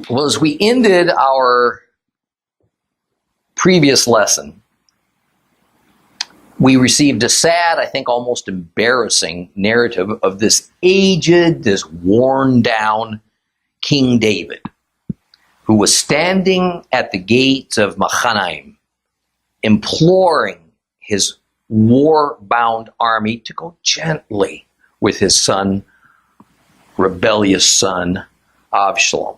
Well, as we ended our previous lesson, we received a sad, I think almost embarrassing narrative of this aged, this worn down King David, who was standing at the gates of Mahanaim, imploring his war-bound army to go gently with his son, rebellious son, Avishalom.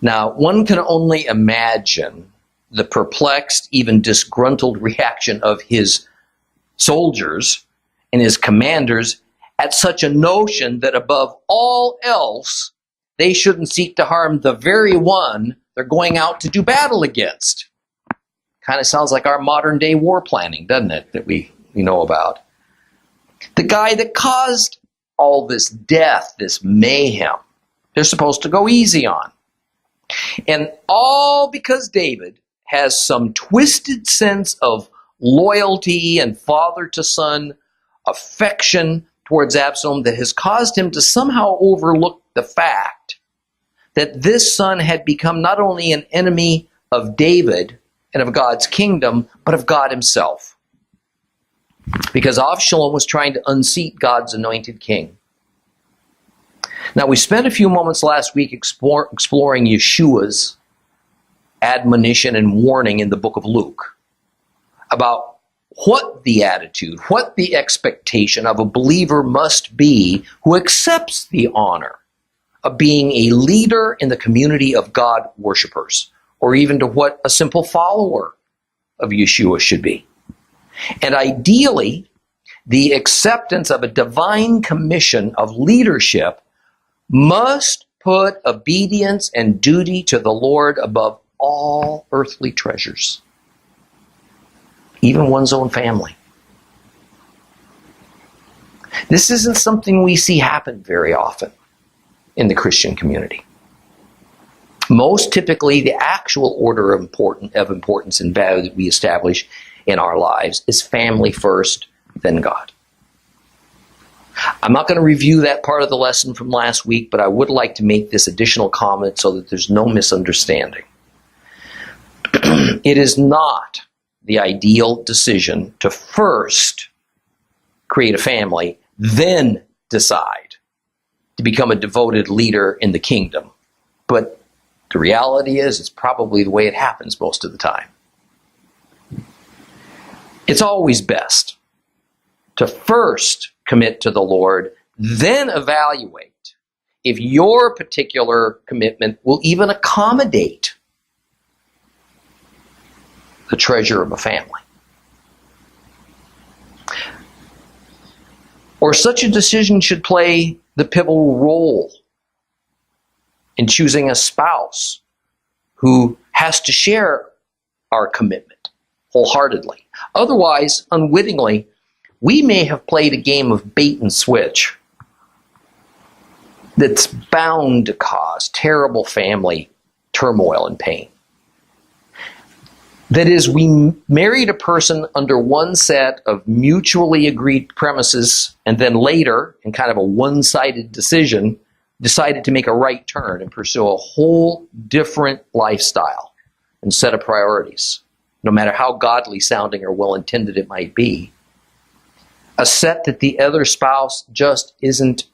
Now, one can only imagine the perplexed, even disgruntled reaction of his soldiers and his commanders at such a notion that above all else, they shouldn't seek to harm the very one they're going out to do battle against. Kind of sounds like our modern day war planning, doesn't it, that we know about. The guy that caused all this death, this mayhem, they're supposed to go easy on. And all because David has some twisted sense of loyalty and father-to-son affection towards Absalom that has caused him to somehow overlook the fact that this son had become not only an enemy of David and of God's kingdom, but of God himself. Because Avishalom was trying to unseat God's anointed king. Now, we spent a few moments last week exploring Yeshua's admonition and warning in the book of Luke about what the attitude, what the expectation of a believer must be who accepts the honor of being a leader in the community of God worshipers, or even to what a simple follower of Yeshua should be. And ideally, the acceptance of a divine commission of leadership must put obedience and duty to the Lord above all earthly treasures, even one's own family. This isn't something we see happen very often in the Christian community. Most typically, the actual order of importance and value that we establish in our lives is family first, then God. I'm not going to review that part of the lesson from last week, but I would like to make this additional comment so that there's no misunderstanding. It is not the ideal decision to first create a family, then decide to become a devoted leader in the kingdom. But the reality is, it's probably the way it happens most of the time. It's always best to first commit to the Lord, then evaluate if your particular commitment will even accommodate the treasure of a family. Or such a decision should play the pivotal role in choosing a spouse who has to share our commitment wholeheartedly. Otherwise, unwittingly, we may have played a game of bait and switch that's bound to cause terrible family turmoil and pain. That is, we married a person under one set of mutually agreed premises, and then later, in kind of a one-sided decision, decided to make a right turn and pursue a whole different lifestyle and set of priorities, no matter how godly sounding or well-intended it might be. A set that the other spouse just isn't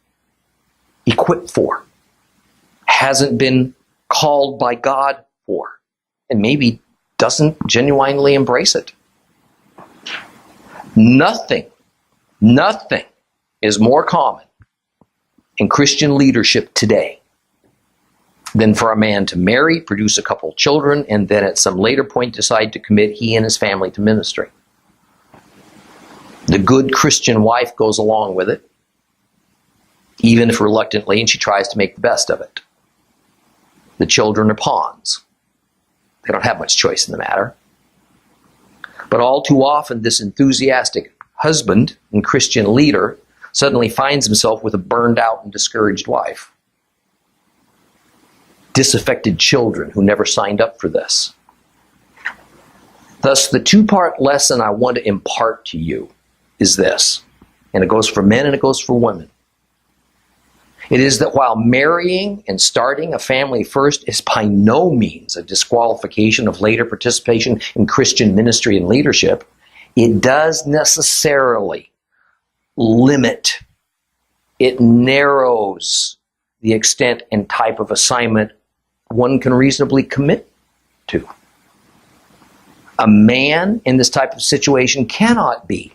equipped for, hasn't been called by God for, and maybe doesn't genuinely embrace it. Nothing is more common in Christian leadership today than for a man to marry, produce a couple children, and then at some later point decide to commit he and his family to ministry. The good Christian wife goes along with it, even if reluctantly, and she tries to make the best of it. The children are pawns. They don't have much choice in the matter. But all too often, this enthusiastic husband and Christian leader suddenly finds himself with a burned out and discouraged wife. Disaffected children who never signed up for this. Thus, the two-part lesson I want to impart to you is this, and it goes for men and it goes for women. It is that while marrying and starting a family first is by no means a disqualification of later participation in Christian ministry and leadership, it does necessarily limit, it narrows the extent and type of assignment one can reasonably commit to. A man in this type of situation cannot be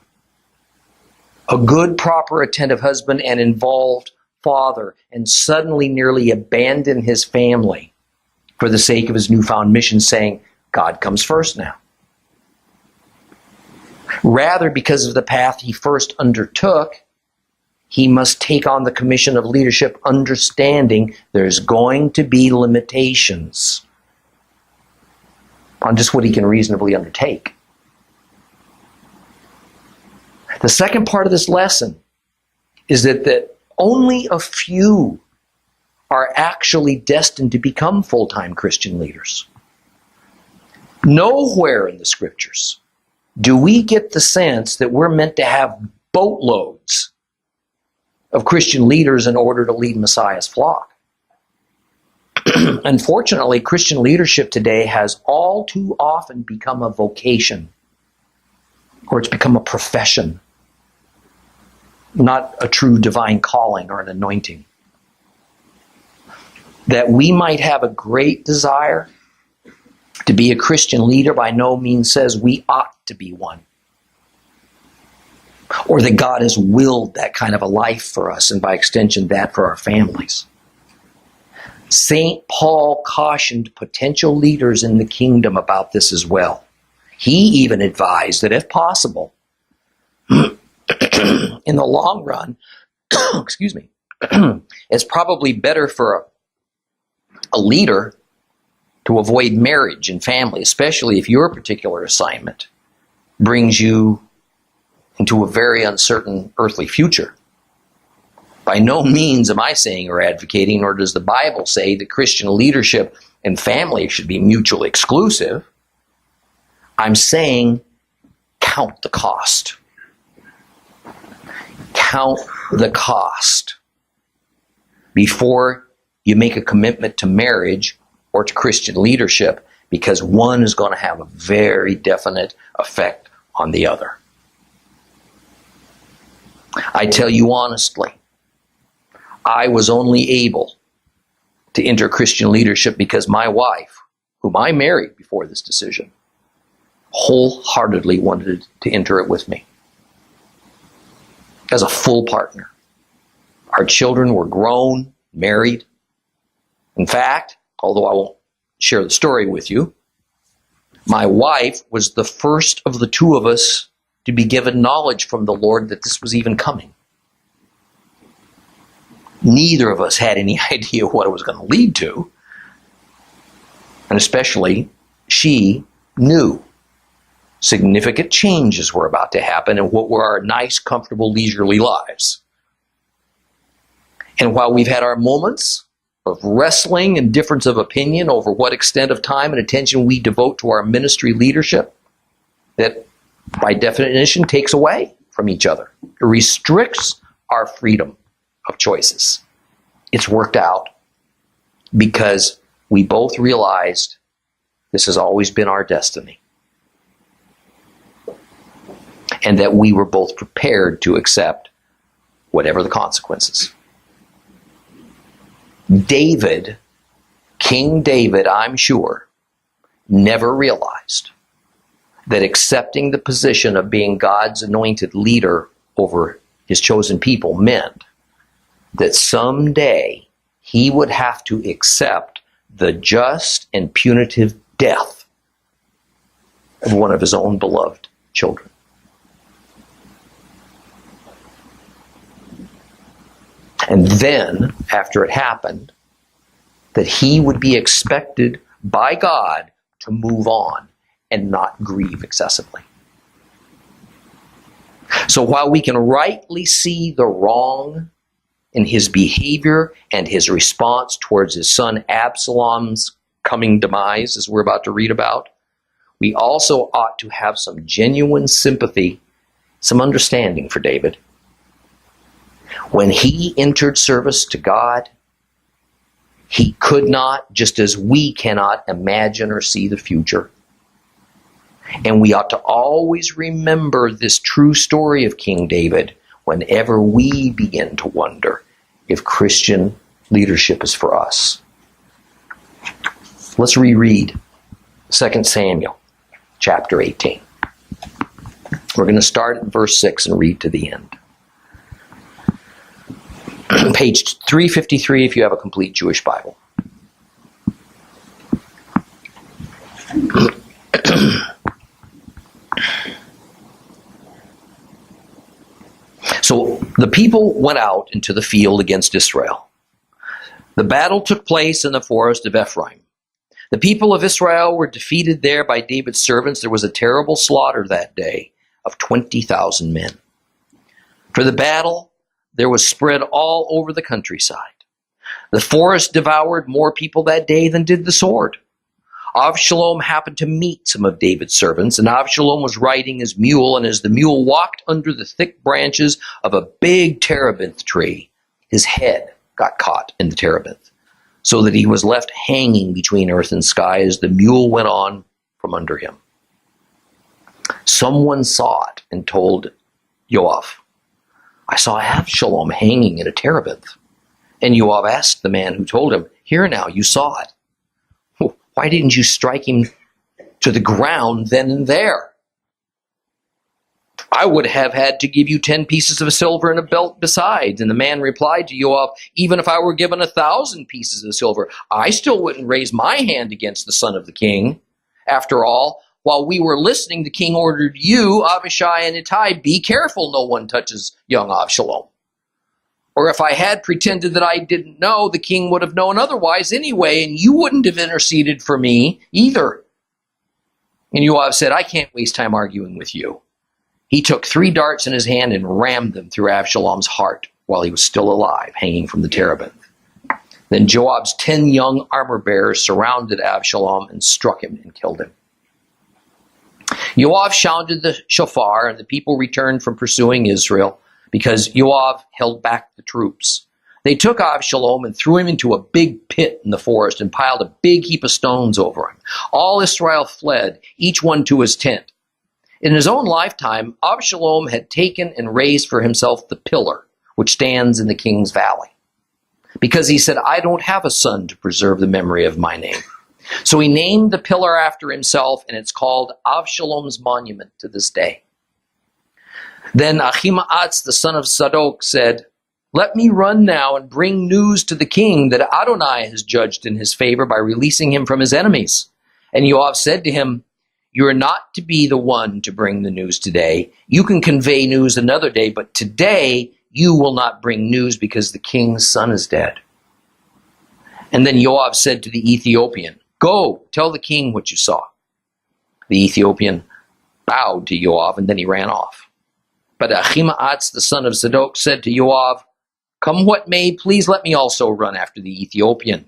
a good, proper, attentive husband and involved father and suddenly nearly abandon his family for the sake of his newfound mission, saying, God comes first now. Rather, because of the path he first undertook, he must take on the commission of leadership, understanding there's going to be limitations on just what he can reasonably undertake. The second part of this lesson is that only a few are actually destined to become full-time Christian leaders. Nowhere in the scriptures do we get the sense that we're meant to have boatloads of Christian leaders in order to lead Messiah's flock. Unfortunately, Christian leadership today has all too often become a vocation, or it's become a profession, not a true divine calling or an anointing. That we might have a great desire to be a Christian leader by no means says we ought to be one, or that God has willed that kind of a life for us, and by extension that for our families. St. Paul cautioned potential leaders in the kingdom about this as well. He even advised that if possible, in the long run, excuse me, it's probably better for a leader to avoid marriage and family, especially if your particular assignment brings you into a very uncertain earthly future. By no means am I saying or advocating, nor does the Bible say that Christian leadership and family should be mutually exclusive. I'm saying count the cost. Count the cost before you make a commitment to marriage or to Christian leadership, because one is going to have a very definite effect on the other. I tell you honestly, I was only able to enter Christian leadership because my wife, whom I married before this decision, wholeheartedly wanted to enter it with me as a full partner. Our children were grown, married. In fact, although I won't share the story with you, my wife was the first of the two of us to be given knowledge from the Lord that this was even coming. Neither of us had any idea what it was going to lead to. And especially, she knew significant changes were about to happen in what were our nice, comfortable, leisurely lives. And while we've had our moments of wrestling and difference of opinion over what extent of time and attention we devote to our ministry leadership, that by definition takes away from each other. It restricts our freedom of choices. It's worked out because we both realized this has always been our destiny, and that we were both prepared to accept whatever the consequences. David, King David, I'm sure, never realized that accepting the position of being God's anointed leader over his chosen people meant that someday he would have to accept the just and punitive death of one of his own beloved children. And then, after it happened, that he would be expected by God to move on and not grieve excessively. So while we can rightly see the wrong in his behavior and his response towards his son Absalom's coming demise, as we're about to read about, we also ought to have some genuine sympathy, some understanding for David. When he entered service to God, he could not, just as we cannot, imagine or see the future. And we ought to always remember this true story of King David whenever we begin to wonder if Christian leadership is for us. Let's reread 2 Samuel chapter 18. We're going to start at verse 6 and read to the end. Page 353 if you have a complete Jewish Bible. So the people went out into the field against Israel. The battle took place in the forest of Ephraim. The people of Israel were defeated there by David's servants. There was a terrible slaughter that day of 20,000 men. For the battle, there was spread all over the countryside. The forest devoured more people that day than did the sword. Avishalom happened to meet some of David's servants, and Avishalom was riding his mule, and as the mule walked under the thick branches of a big terebinth tree, his head got caught in the terebinth, so that he was left hanging between earth and sky as the mule went on from under him. Someone saw it and told JOAB, "I saw Absalom hanging in a terebinth." And JOAB asked the man who told him, "Here now, you saw it. Why didn't you strike him to the ground then and there? I would have had to give you 10 pieces of silver and a belt besides." And the man replied to JOAB, "Even if I were given 1,000 pieces of silver, I still wouldn't raise my hand against the son of the king. After all, while we were listening, the king ordered you, Abishai and Ittai, be careful no one touches young Absalom. Or if I had pretended that I didn't know, the king would have known otherwise anyway, and you wouldn't have interceded for me either." And JOAB said, "I can't waste time arguing with you." He took 3 darts in his hand and rammed them through Avishalom's heart while he was still alive, hanging from the terebinth. Then Joab's 10 young armor-bearers surrounded Avishalom and struck him and killed him. Joab sounded the shofar, and the people returned from pursuing Israel, because Joab held back the troops. They took Avishalom and threw him into a big pit in the forest and piled a big heap of stones over him. All Israel fled, each one to his tent. In his own lifetime, Avishalom had taken and raised for himself the pillar, which stands in the king's valley, because he said, "I don't have a son to preserve the memory of my name." So he named the pillar after himself, and it's called Avishalom's monument to this day. Then Ahimaaz, the son of Zadok, said, "Let me run now and bring news to the king that Adonai has judged in his favor by releasing him from his enemies." And Joab said to him, "You are not to be the one to bring the news today. You can convey news another day, but today you will not bring news because the king's son is dead." And then Joab said to the Ethiopian, "Go, tell the king what you saw." The Ethiopian bowed to Joab, and then he ran off. But Ahimaaz, the son of Zadok, said to Joab, "Come what may, please let me also run after the Ethiopian."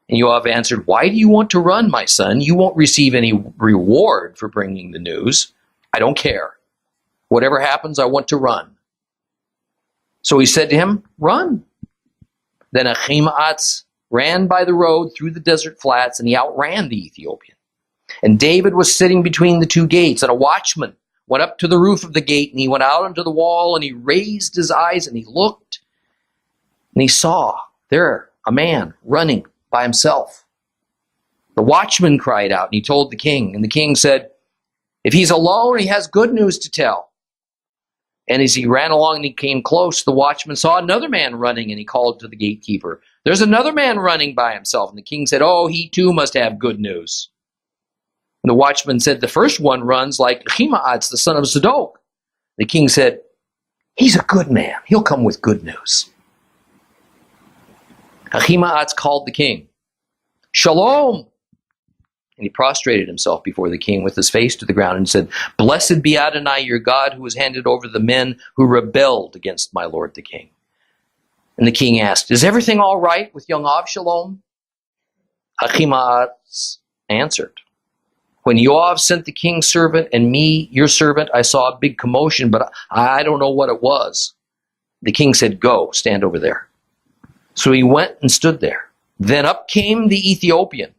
And Joab answered, "Why do you want to run, my son? You won't receive any reward for bringing the news. I don't care. Whatever happens, I want to run." So he said to him, "Run." Then Ahimaaz ran by the road through the desert flats, and he outran the Ethiopian. And David was sitting between the 2 gates, and a watchman went up to the roof of the gate, and he went out onto the wall, and he raised his eyes, and he looked, and he saw there a man running by himself. The watchman cried out, and he told the king, and the king said, "If he's alone, he has good news to tell." And as he ran along and he came close, the watchman saw another man running, and he called to the gatekeeper, "There's another man running by himself." And the king said, "Oh, he too must have good news." And the watchman said, "The first one runs like Ahimaaz, the son of Zadok." The king said, "He's a good man. He'll come with good news." Ahimaaz called the king, "Shalom!" And he prostrated himself before the king with his face to the ground and said, "Blessed be Adonai, your God, who has handed over the men who rebelled against my lord the king." And the king asked, "Is everything all right with young Avishalom?" Ahimaaz answered, "When Joab sent the king's servant and me, your servant, I saw a big commotion, but I don't know what it was." The king said, "Go, stand over there." So he went and stood there. Then up came the Ethiopian.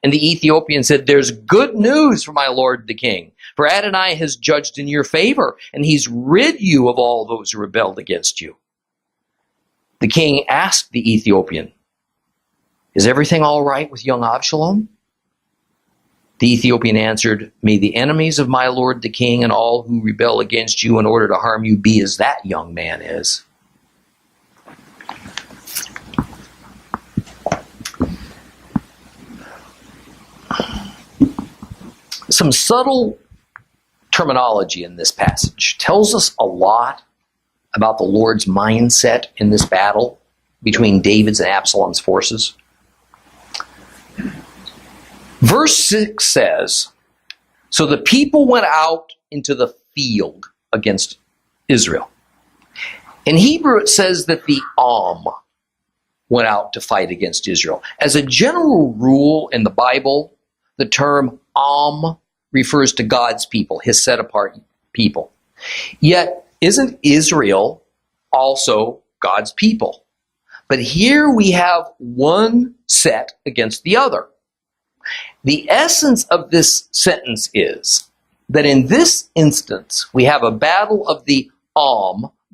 And the Ethiopian said, "There's good news for my lord the king. For Adonai has judged in your favor, and he's rid you of all those who rebelled against you." The king asked the Ethiopian, "Is everything all right with young Absalom?" The Ethiopian answered, "May the enemies of my lord the king and all who rebel against you in order to harm you be as that young man is." Some subtle terminology in this passage tells us a lot about the Lord's mindset in this battle between David's and Absalom's forces. Verse 6 says, "So the people went out into the field against Israel." In Hebrew it says that the went out to fight against Israel. As a general rule in the Bible, the term refers to God's people, his set-apart people. Yet, isn't Israel also God's people? But here we have one set against the other. The essence of this sentence is that in this instance, we have a battle of the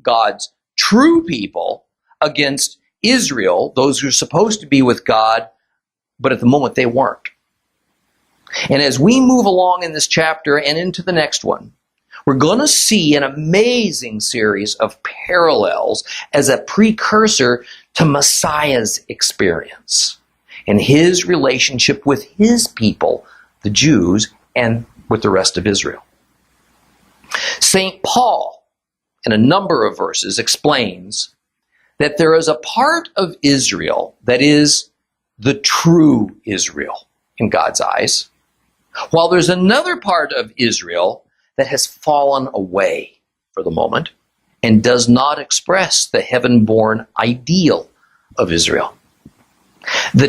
God's true people, against Israel, those who are supposed to be with God, but at the moment they weren't. And as we move along in this chapter and into the next one, we're going to see an amazing series of parallels as a precursor to Messiah's experience and his relationship with his people, the Jews, and with the rest of Israel. St. Paul, in a number of verses, explains that there is a part of Israel that is the true Israel in God's eyes, while there's another part of Israel that has fallen away for the moment and does not express the heaven-born ideal of Israel. The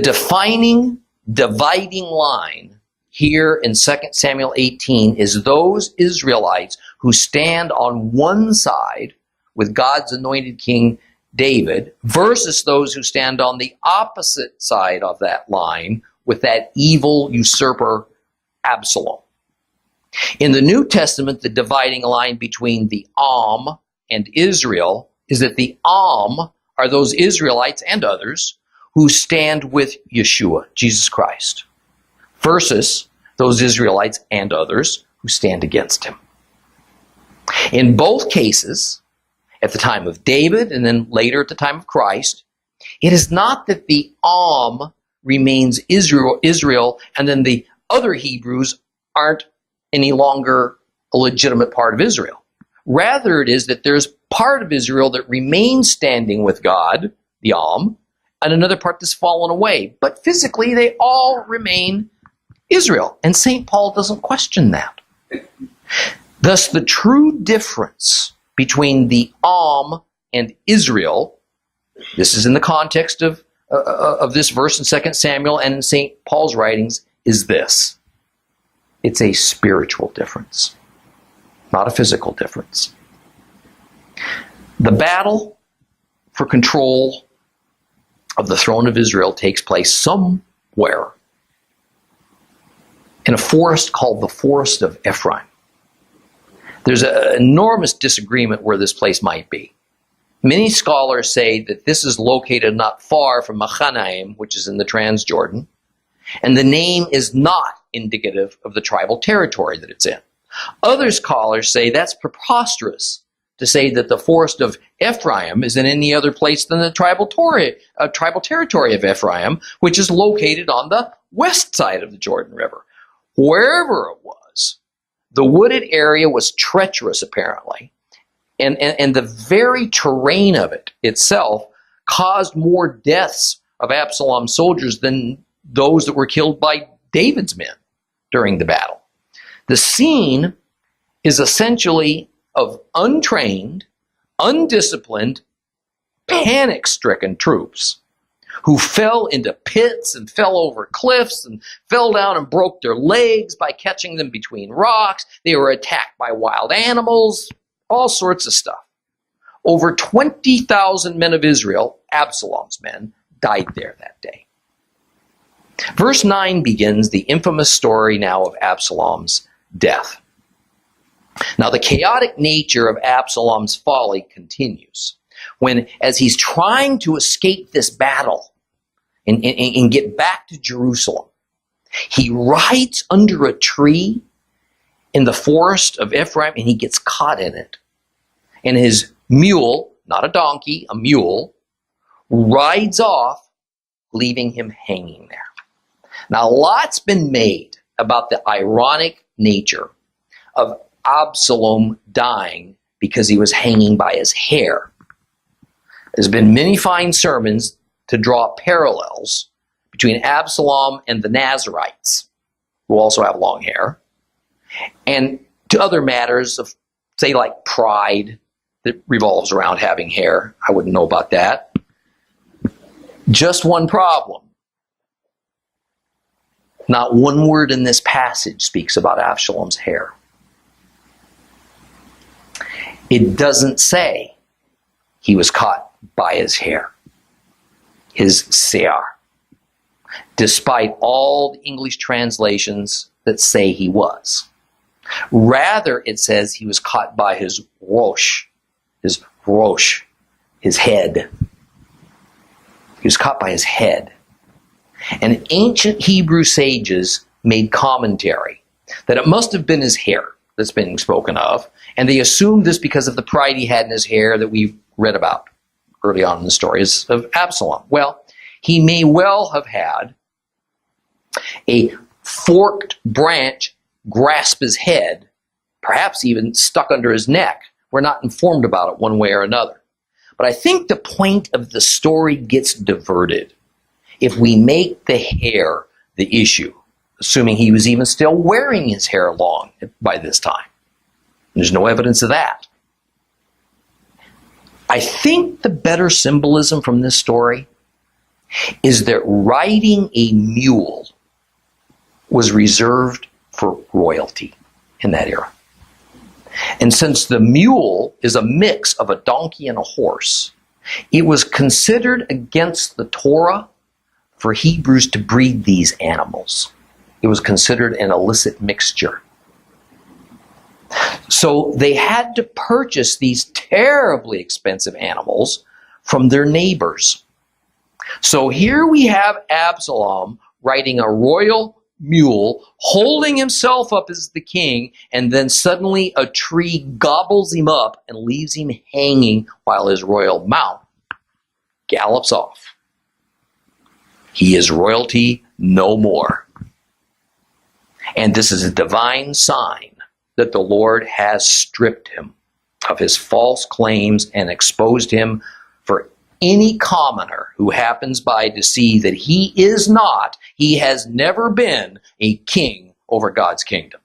dividing line here in 2 Samuel 18 is those Israelites who stand on one side with God's anointed king David versus those who stand on the opposite side of that line with that evil usurper Absalom. In the New Testament, the dividing line between the and Israel is that the are those Israelites and others who stand with Yeshua, Jesus Christ, versus those Israelites and others who stand against him. In both cases, at the time of David and then later at the time of Christ, it is not that the remains Israel and then the other Hebrews aren't any longer a legitimate part of Israel. Rather, it is that there's part of Israel that remains standing with God, the and another part that's fallen away. But physically, they all remain Israel. And St. Paul doesn't question that. Thus, the true difference between the and Israel, this is in the context of this verse in 2 Samuel and in St. Paul's writings, is this. It's a spiritual difference, not a physical difference. The battle for control of the throne of Israel takes place somewhere in a forest called the Forest of Ephraim. There's an enormous disagreement where this place might be. Many scholars say that this is located not far from Machanaim, which is in the Transjordan, and the name is not indicative of the tribal territory that it's in. Other scholars say that's preposterous to say that the Forest of Ephraim is in any other place than the tribal territory of Ephraim, which is located on the west side of the Jordan River. Wherever it was, the wooded area was treacherous, apparently, and the very terrain of it itself caused more deaths of Absalom's soldiers than those that were killed by David's men during the battle. The scene is essentially of untrained, undisciplined, panic-stricken troops who fell into pits and fell over cliffs and fell down and broke their legs by catching them between rocks. They were attacked by wild animals, all sorts of stuff. over 20,000 men of Israel, Absalom's men, died there that day. Verse 9 begins the infamous story now of Absalom's death. Now, the chaotic nature of Absalom's folly continues when, as he's trying to escape this battle and get back to Jerusalem, he rides under a tree in the forest of Ephraim and he gets caught in it. And his mule, not a donkey, a mule, rides off, leaving him hanging there. Now, a lot's been made about the ironic nature of Absalom dying because he was hanging by his hair. There's been many fine sermons to draw parallels between Absalom and the Nazarites, who also have long hair, and to other matters of, say, like pride that revolves around having hair. I wouldn't know about that. Just one problem. Not one word in this passage speaks about Absalom's hair. It doesn't say he was caught by his hair, his seah, despite all the English translations that say he was. Rather, it says he was caught by his rosh, his head. He was caught by his head. And ancient Hebrew sages made commentary that it must have been his hair that's been spoken of, and they assumed this because of the pride he had in his hair that we've read about early on in the stories of Absalom. Well, he may well have had a forked branch grasp his head, perhaps even stuck under his neck. We're not informed about it one way or another. But I think the point of the story gets diverted if we make the hair the issue, assuming he was even still wearing his hair long by this time. There's no evidence of that. I think the better symbolism from this story is that riding a mule was reserved for royalty in that era. And since the mule is a mix of a donkey and a horse, it was considered against the Torah for Hebrews to breed these animals. It was considered an illicit mixture. So they had to purchase these terribly expensive animals from their neighbors. So here we have Absalom riding a royal mule, holding himself up as the king, and then suddenly a tree gobbles him up and leaves him hanging while his royal mount gallops off. He is royalty no more. And this is a divine sign that the Lord has stripped him of his false claims and exposed him for any commoner who happens by to see that he is not, he has never been a king over God's kingdom.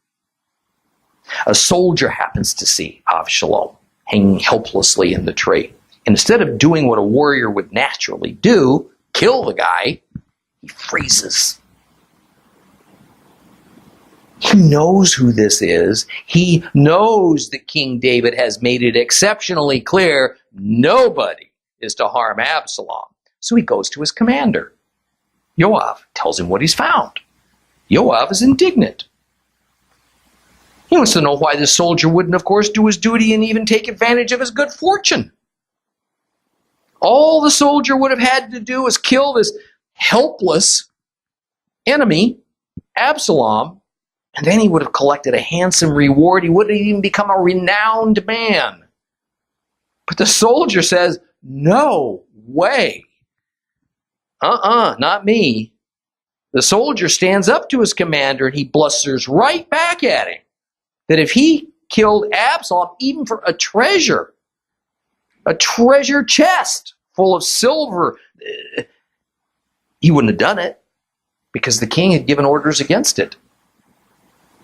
A soldier happens to see Avishalom hanging helplessly in the tree. And instead of doing what a warrior would naturally do, kill the guy, he freezes. He knows who this is. He knows that King David has made it exceptionally clear nobody is to harm Absalom. So he goes to his commander. JOAB tells him what he's found. JOAB is indignant. He wants to know why this soldier wouldn't, of course, do his duty and even take advantage of his good fortune. All the soldier would have had to do was kill this helpless enemy, Absalom, and then he would have collected a handsome reward. He would have even become a renowned man. But the soldier says, no way. Not me. The soldier stands up to his commander and he blusters right back at him that if he killed Absalom, even for a treasure chest full of silver, he wouldn't have done it because the king had given orders against it.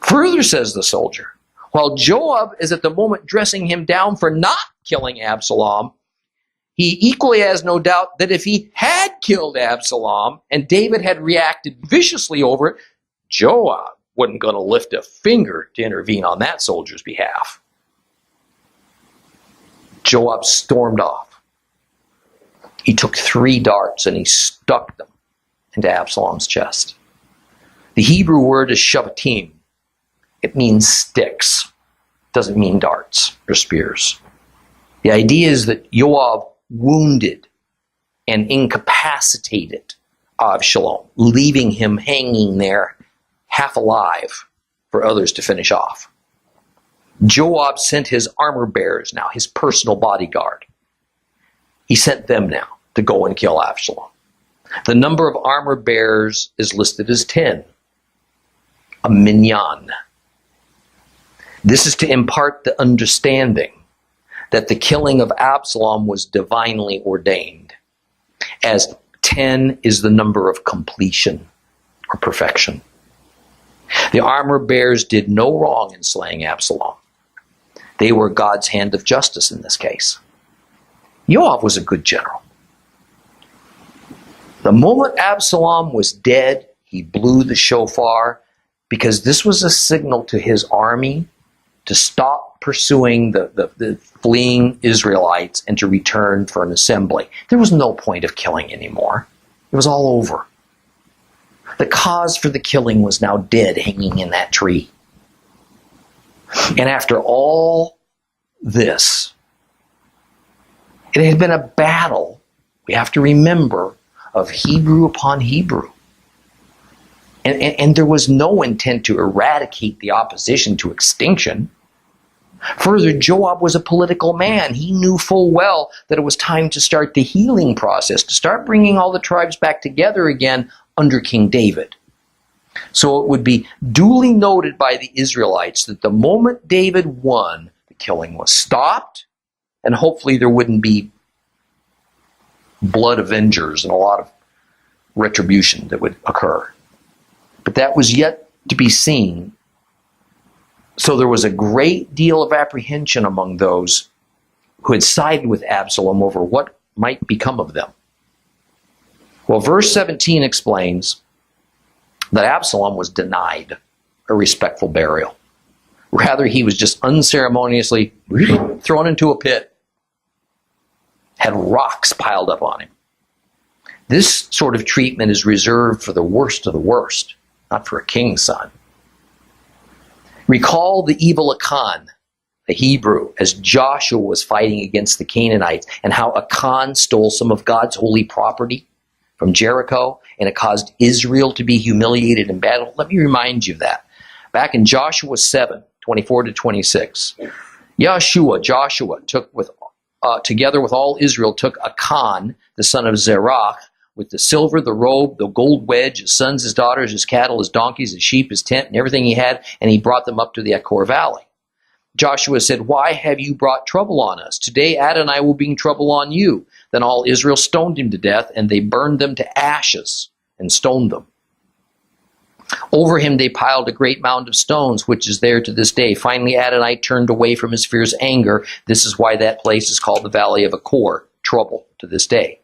Further, says the soldier, while JOAB is at the moment dressing him down for not killing Absalom, he equally has no doubt that if he had killed Absalom and David had reacted viciously over it, JOAB wasn't going to lift a finger to intervene on that soldier's behalf. Joab stormed off. He took 3 darts and he stuck them into Absalom's chest. The Hebrew word is shavatim. It means sticks. It doesn't mean darts or spears. The idea is that Joab wounded and incapacitated Avishalom, leaving him hanging there half alive for others to finish off. Joab sent his armor bearers now, his personal bodyguard. He sent them now to go and kill Absalom. The number of armor bearers is listed as 10. A minyan. This is to impart the understanding that the killing of Absalom was divinely ordained, as 10 is the number of completion or perfection. The armor bearers did no wrong in slaying Absalom. They were God's hand of justice in this case. Joab was a good general. The moment Absalom was dead, he blew the shofar because this was a signal to his army to stop pursuing the fleeing Israelites and to return for an assembly. There was no point of killing anymore. It was all over. The cause for the killing was now dead, hanging in that tree. And after all this, it had been a battle, we have to remember, of Hebrew upon Hebrew. And there was no intent to eradicate the opposition to extinction. Further, Joab was a political man. He knew full well that it was time to start the healing process, to start bringing all the tribes back together again under King David. So it would be duly noted by the Israelites that the moment David won, the killing was stopped, and hopefully there wouldn't be blood avengers and a lot of retribution that would occur. But that was yet to be seen. So there was a great deal of apprehension among those who had sided with Absalom over what might become of them. Well, verse 17 explains that Absalom was denied a respectful burial. Rather, he was just unceremoniously thrown into a pit, had rocks piled up on him. This sort of treatment is reserved for the worst of the worst, not for a king's son. Recall the evil Achan, the Hebrew, as Joshua was fighting against the Canaanites, and how Achan stole some of God's holy property from Jericho, and it caused Israel to be humiliated in battle. Let me remind you of that. Back in Joshua 7, 24 to 26, Joshua took together with all Israel, took Achan, the son of Zerach, with the silver, the robe, the gold wedge, his sons, his daughters, his cattle, his donkeys, his sheep, his tent, and everything he had, and he brought them up to the Achor Valley. Joshua said, "Why have you brought trouble on us? Today Adonai will bring trouble on you." Then all Israel stoned him to death, and they burned them to ashes and stoned them. Over him they piled a great mound of stones, which is there to this day. Finally Adonai turned away from his fierce anger. This is why that place is called the Valley of Achor, trouble, to this day.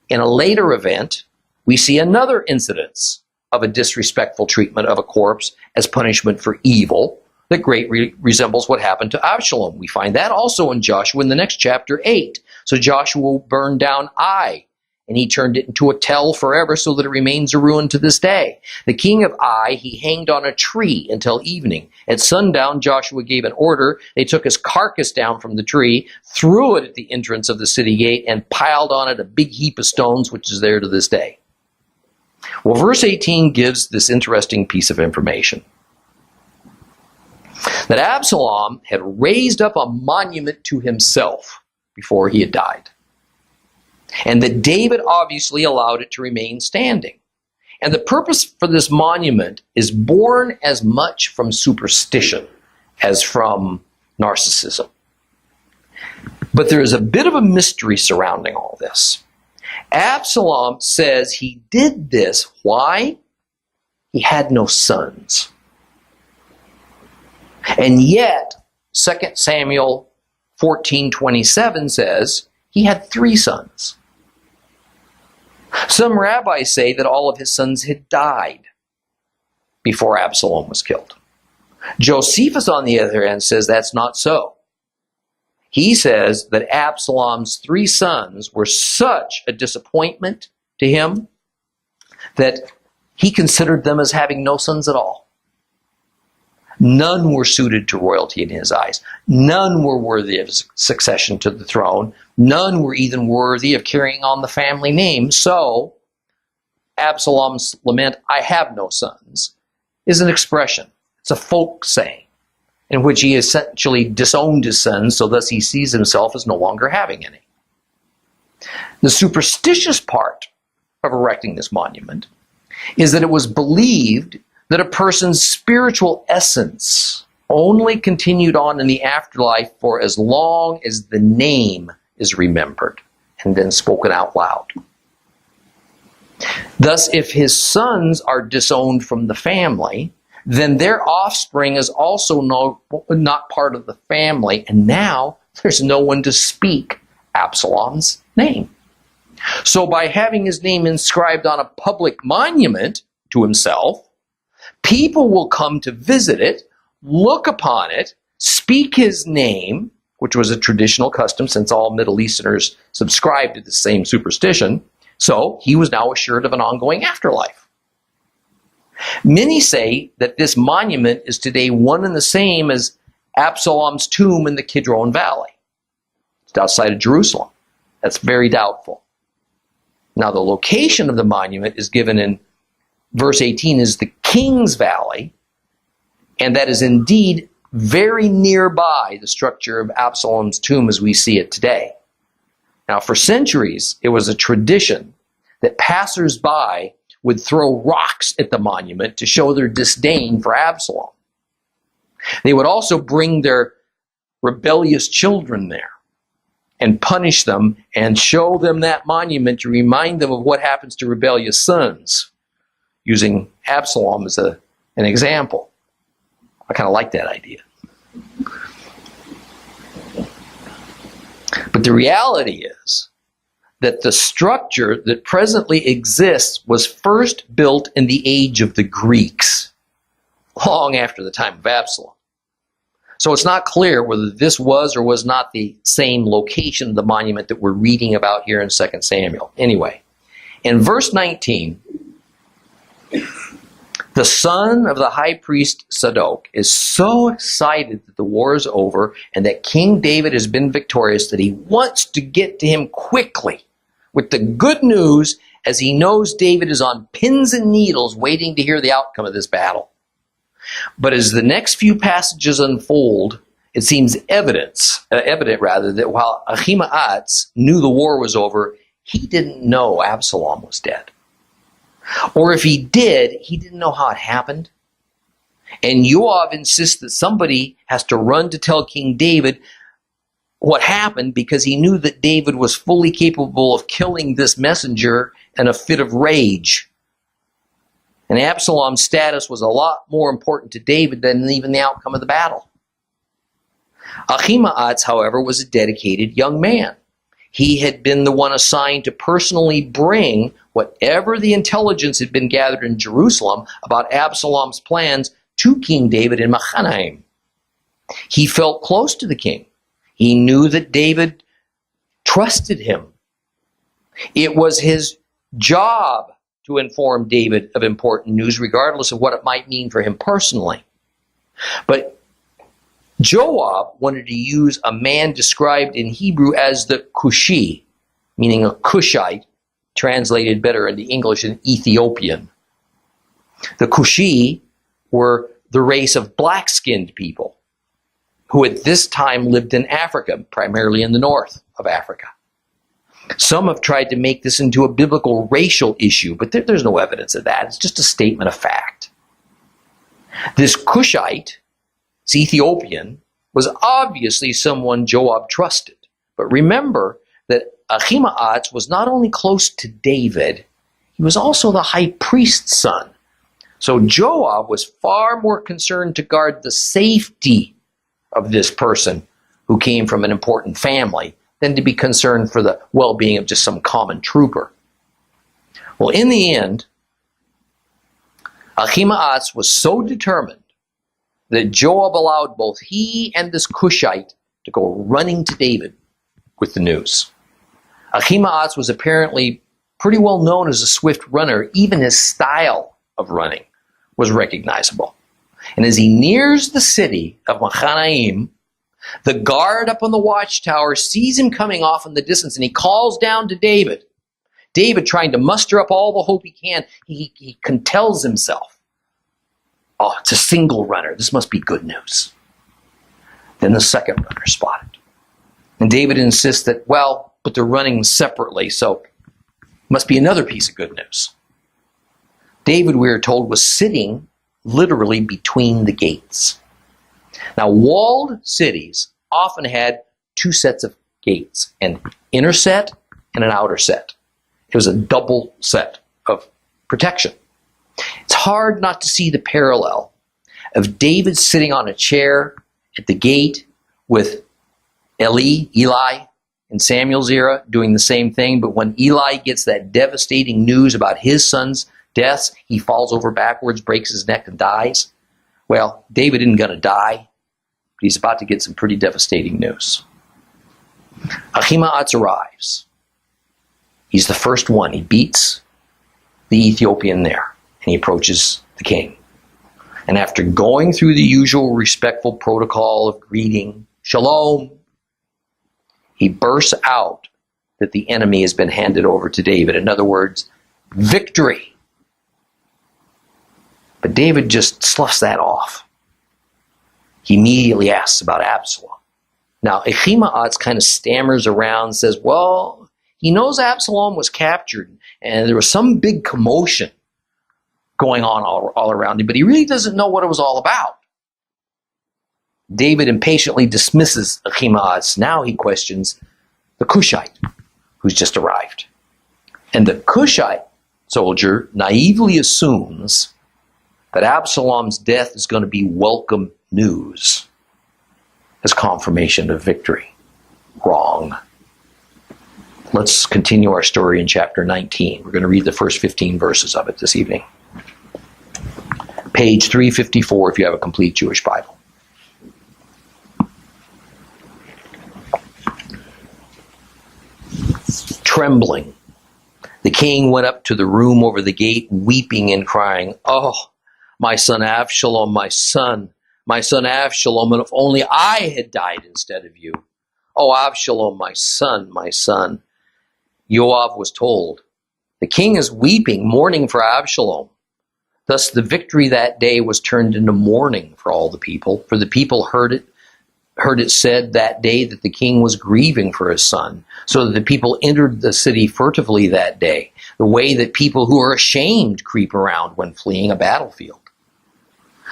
In a later event, we see another incidence of a disrespectful treatment of a corpse as punishment for evil that greatly resembles what happened to Absalom. We find that also in Joshua in the next chapter 8. So Joshua burned down Ai, and he turned it into a tell forever so that it remains a ruin to this day. The king of Ai, he hanged on a tree until evening. At sundown, Joshua gave an order. They took his carcass down from the tree, threw it at the entrance of the city gate, and piled on it a big heap of stones, which is there to this day. Well, verse 18 gives this interesting piece of information. That Absalom had raised up a monument to himself before he had died. And that David obviously allowed it to remain standing. And the purpose for this monument is born as much from superstition as from narcissism. But there is a bit of a mystery surrounding all this. Absalom says he did this. Why? He had no sons. And yet, 2 Samuel 14:27 says he had 3 sons. Some rabbis say that all of his sons had died before Absalom was killed. Josephus, on the other hand, says that's not so. he says that Absalom's 3 sons were such a disappointment to him that he considered them as having no sons at all. None were suited to royalty in his eyes. None were worthy of succession to the throne. None were even worthy of carrying on the family name. So, Absalom's lament, "I have no sons," is an expression. It's a folk saying in which he essentially disowned his sons, so thus he sees himself as no longer having any. The superstitious part of erecting this monument is that it was believed that a person's spiritual essence only continued on in the afterlife for as long as the name is remembered and then spoken out loud. Thus, if his sons are disowned from the family, then their offspring is also not part of the family, and now there's no one to speak Absalom's name. So by having his name inscribed on a public monument to himself, people will come to visit it, look upon it, speak his name, which was a traditional custom since all Middle Easterners subscribed to the same superstition, so he was now assured of an ongoing afterlife. Many say that this monument is today one and the same as Absalom's tomb in the Kidron Valley. It's outside of Jerusalem. That's very doubtful. Now, the location of the monument is given in verse 18 as the King's Valley, and that is indeed very nearby the structure of Absalom's tomb as we see it today. Now, for centuries, it was a tradition that passers-by would throw rocks at the monument to show their disdain for Absalom. They would also bring their rebellious children there and punish them and show them that monument to remind them of what happens to rebellious sons, using Absalom as an example. I kind of like that idea. But the reality is that the structure that presently exists was first built in the age of the Greeks, long after the time of Absalom. So it's not clear whether this was or was not the same location of the monument that we're reading about here in 2 Samuel. Anyway, in verse 19, the son of the high priest Zadok is so excited that the war is over and that King David has been victorious that he wants to get to him quickly with the good news, as he knows David is on pins and needles waiting to hear the outcome of this battle. But as the next few passages unfold, it seems evident that while Ahimaaz knew the war was over, he didn't know Absalom was dead. Or if he did, he didn't know how it happened. And JOAB insists that somebody has to run to tell King David what happened, because he knew that David was fully capable of killing this messenger in a fit of rage. And Absalom's status was a lot more important to David than even the outcome of the battle. Ahimaaz, however, was a dedicated young man. He had been the one assigned to personally bring whatever the intelligence had been gathered in Jerusalem about Absalom's plans to King David in Mahanaim. He felt close to the king. He knew that David trusted him. It was his job to inform David of important news, regardless of what it might mean for him personally. But JOAB wanted to use a man described in Hebrew as the Cushi, meaning a Cushite, translated better into English an Ethiopian. The Cushi were the race of black-skinned people who at this time lived in Africa, primarily in the north of Africa. Some have tried to make this into a biblical racial issue, but there's no evidence of that. It's just a statement of fact. This Cushite, this Ethiopian, was obviously someone JOAB trusted. But remember that Ahimaaz was not only close to David, he was also the high priest's son. So JOAB was far more concerned to guard the safety of this person who came from an important family than to be concerned for the well-being of just some common trooper. Well, in the end, Ahimaaz was so determined that JOAB allowed both he and this Cushite to go running to David with the news. Ahimaaz was apparently pretty well known as a swift runner. Even his style of running was recognizable. And as he nears the city of Mahanaim, the guard up on the watchtower sees him coming off in the distance, and he calls down to David. David, trying to muster up all the hope he can, he tells himself, oh, it's a single runner. This must be good news. Then the second runner spotted. And David insists that, well, but they're running separately, so must be another piece of good news. David, we are told, was sitting literally between the gates. Now, walled cities often had two sets of gates, an inner set and an outer set. It was a double set of protection. It's hard not to see the parallel of David sitting on a chair at the gate with Eli in Samuel's era doing the same thing, but when Eli gets that devastating news about his son's deaths, he falls over backwards, breaks his neck, and dies. Well, David isn't going to die, but he's about to get some pretty devastating news. Ahimaaz arrives. He's the first one. He beats the Ethiopian there, and he approaches the king. And after going through the usual respectful protocol of greeting, shalom, he bursts out that the enemy has been handed over to David. In other words, victory. But David just sloughs that off. He immediately asks about Absalom. Now, Ahimaaz kind of stammers around, says, well, he knows Absalom was captured, and there was some big commotion going on all around him, but he really doesn't know what it was all about. David impatiently dismisses Ahimaaz. Now he questions the Cushite, who's just arrived. And the Cushite soldier naively assumes that Absalom's death is going to be welcome news as confirmation of victory. Wrong. Let's continue our story in chapter 19. We're going to read the first 15 verses of it this evening. Page 354 if you have a complete Jewish Bible. Trembling, the king went up to the room over the gate, weeping and crying, oh, my son Avishalom, my son Avishalom, and if only I had died instead of you. Oh, Absalom, my son, my son. JOAB was told, the king is weeping, mourning for Absalom. Thus the victory that day was turned into mourning for all the people, for the people heard it said that day that the king was grieving for his son, so that the people entered the city furtively that day, the way that people who are ashamed creep around when fleeing a battlefield.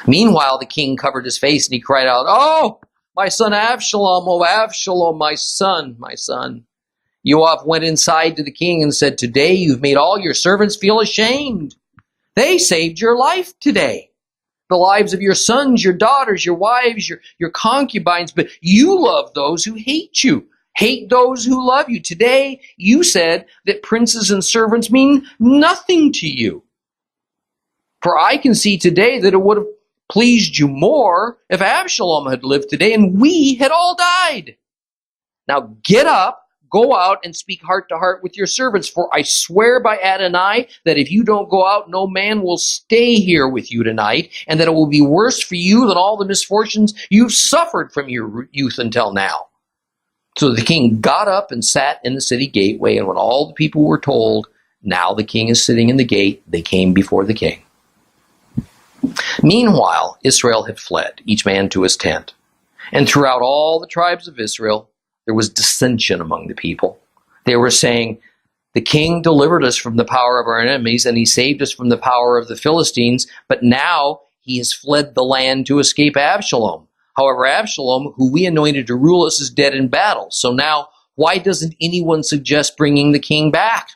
Meanwhile, the king covered his face and he cried out, oh, my son Avishalom, oh, Avishalom, my son, my son. JOAB went inside to the king and said, today you've made all your servants feel ashamed. They saved your life today, the lives of your sons, your daughters, your wives, your concubines, but you love those who hate you. Hate those who love you. Today you said that princes and servants mean nothing to you. For I can see today that it would have pleased you more if Absalom had lived today and we had all died. Now get up, go out and speak heart to heart with your servants, for I swear by Adonai that if you don't go out, no man will stay here with you tonight, and that it will be worse for you than all the misfortunes you've suffered from your youth until now. So the king got up and sat in the city gateway, and when all the people were told, now the king is sitting in the gate, they came before the king. Meanwhile, Israel had fled, each man to his tent. And throughout all the tribes of Israel, there was dissension among the people. They were saying, the king delivered us from the power of our enemies, and he saved us from the power of the Philistines, but now he has fled the land to escape Absalom. However, Absalom, who we anointed to rule us, is dead in battle. So now, why doesn't anyone suggest bringing the king back?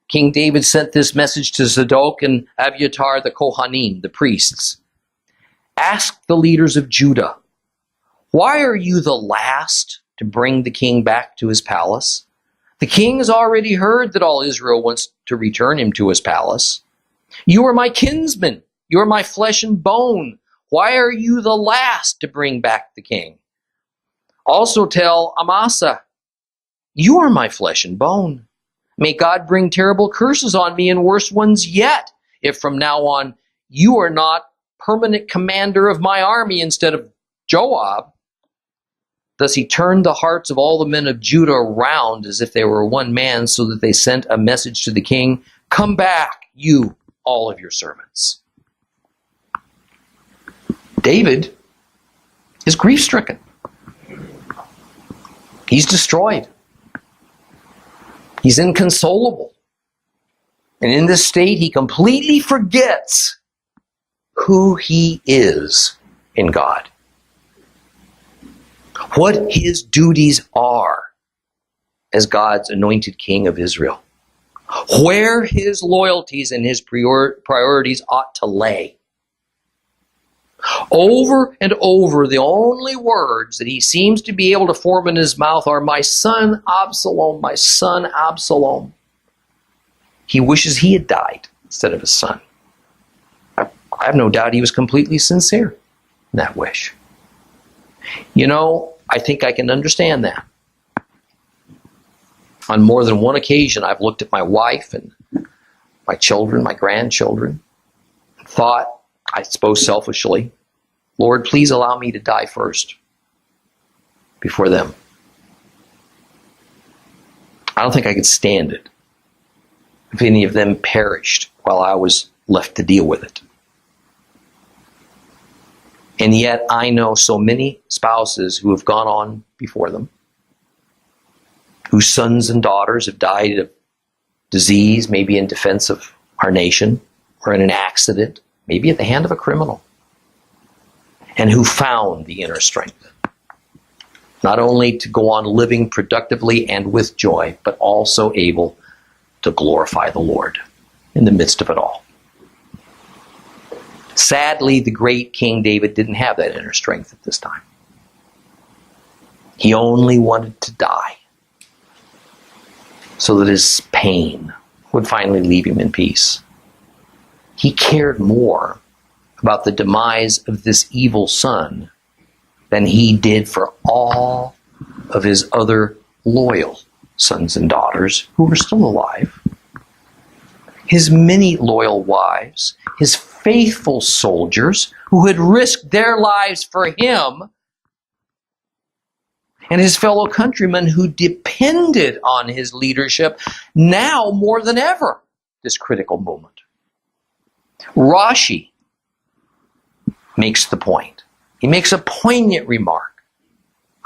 King David sent this message to Zadok and Abiathar the Kohanim, the priests. Ask the leaders of Judah, why are you the last to bring the king back to his palace? The king has already heard that all Israel wants to return him to his palace. You are my kinsman. You are my flesh and bone. Why are you the last to bring back the king? Also tell Amasa, you are my flesh and bone. May God bring terrible curses on me and worse ones yet, if from now on you are not permanent commander of my army instead of JOAB. Thus he turned the hearts of all the men of Judah around as if they were one man, so that they sent a message to the king, come back, you, all of your servants. David is grief-stricken. He's destroyed. He's inconsolable. And in this state, he completely forgets who he is in God, what his duties are as God's anointed king of Israel, where his loyalties and his priorities ought to lay. Over and over, the only words that he seems to be able to form in his mouth are, my son Absalom, my son Absalom. He wishes he had died instead of his son. I have no doubt he was completely sincere in that wish. You know, I think I can understand that. On more than one occasion, I've looked at my wife and my children, my grandchildren, and thought, I suppose selfishly, Lord, please allow me to die first before them. I don't think I could stand it if any of them perished while I was left to deal with it. And yet I know so many spouses who have gone on before them, whose sons and daughters have died of disease, maybe in defense of our nation, or in an accident, maybe at the hand of a criminal, and who found the inner strength, not only to go on living productively and with joy, but also able to glorify the Lord in the midst of it all. Sadly, the great King David didn't have that inner strength at this time. He only wanted to die so that his pain would finally leave him in peace. He cared more about the demise of this evil son than he did for all of his other loyal sons and daughters who were still alive. His many loyal wives, his faithful soldiers who had risked their lives for him, and his fellow countrymen who depended on his leadership now more than ever, this critical moment. Rashi makes the point. He makes a poignant remark,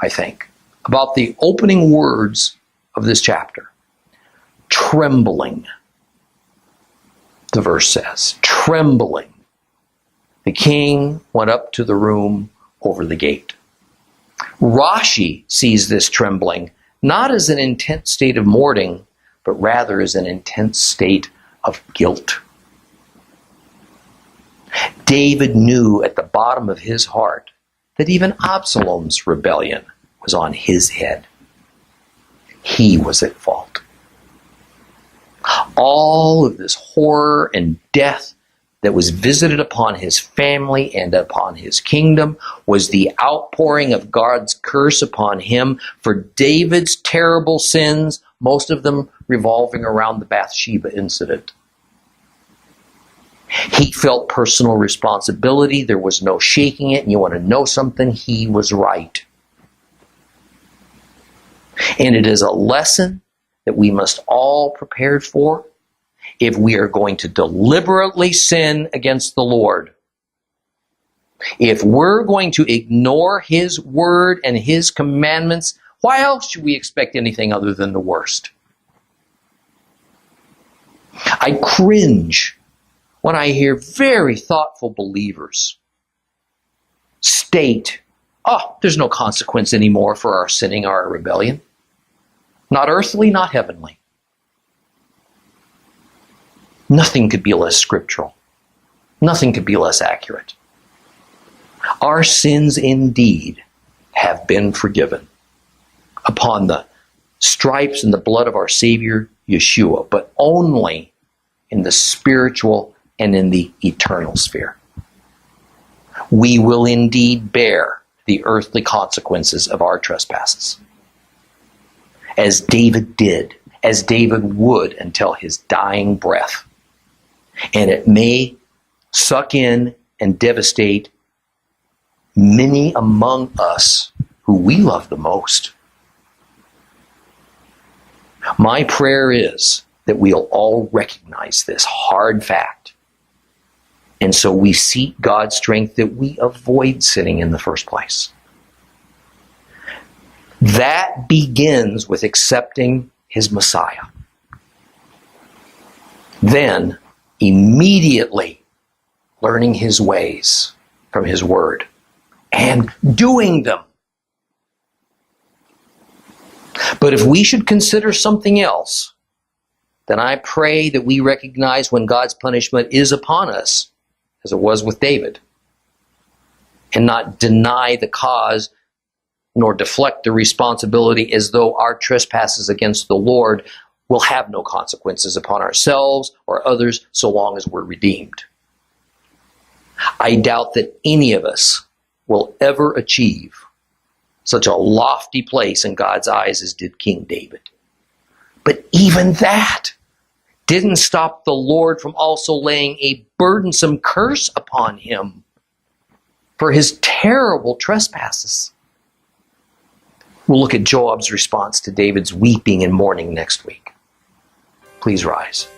I think, about the opening words of this chapter. Trembling, the verse says, trembling, the king went up to the room over the gate. Rashi sees this trembling not as an intense state of mourning, but rather as an intense state of guilt. David knew at the bottom of his heart that even Absalom's rebellion was on his head. He was at fault. All of this horror and death that was visited upon his family and upon his kingdom was the outpouring of God's curse upon him for David's terrible sins, most of them revolving around the Bathsheba incident. He felt personal responsibility. There was no shaking it. And you want to know something? He was right. And it is a lesson that we must all prepare for if we are going to deliberately sin against the Lord. If we're going to ignore his word and his commandments, why else should we expect anything other than the worst? I cringe when I hear very thoughtful believers state, there's no consequence anymore for our sinning or our rebellion. Not earthly, not heavenly. Nothing could be less scriptural. Nothing could be less accurate. Our sins indeed have been forgiven upon the stripes and the blood of our Savior, Yeshua, but only in the spiritual and in the eternal sphere. We will indeed bear the earthly consequences of our trespasses. As David did, as David would until his dying breath. And it may suck in and devastate many among us who we love the most. My prayer is that we'll all recognize this hard fact. And so we seek God's strength that we avoid sinning in the first place. That begins with accepting his Messiah. Then, immediately learning his ways from his word and doing them. But if we should consider something else, then I pray that we recognize when God's punishment is upon us, as it was with David, and not deny the cause nor deflect the responsibility as though our trespasses against the Lord will have no consequences upon ourselves or others so long as we're redeemed. I doubt that any of us will ever achieve such a lofty place in God's eyes as did King David. But even that didn't stop the Lord from also laying a burdensome curse upon him for his terrible trespasses. We'll look at Joab's response to David's weeping and mourning next week. Please rise.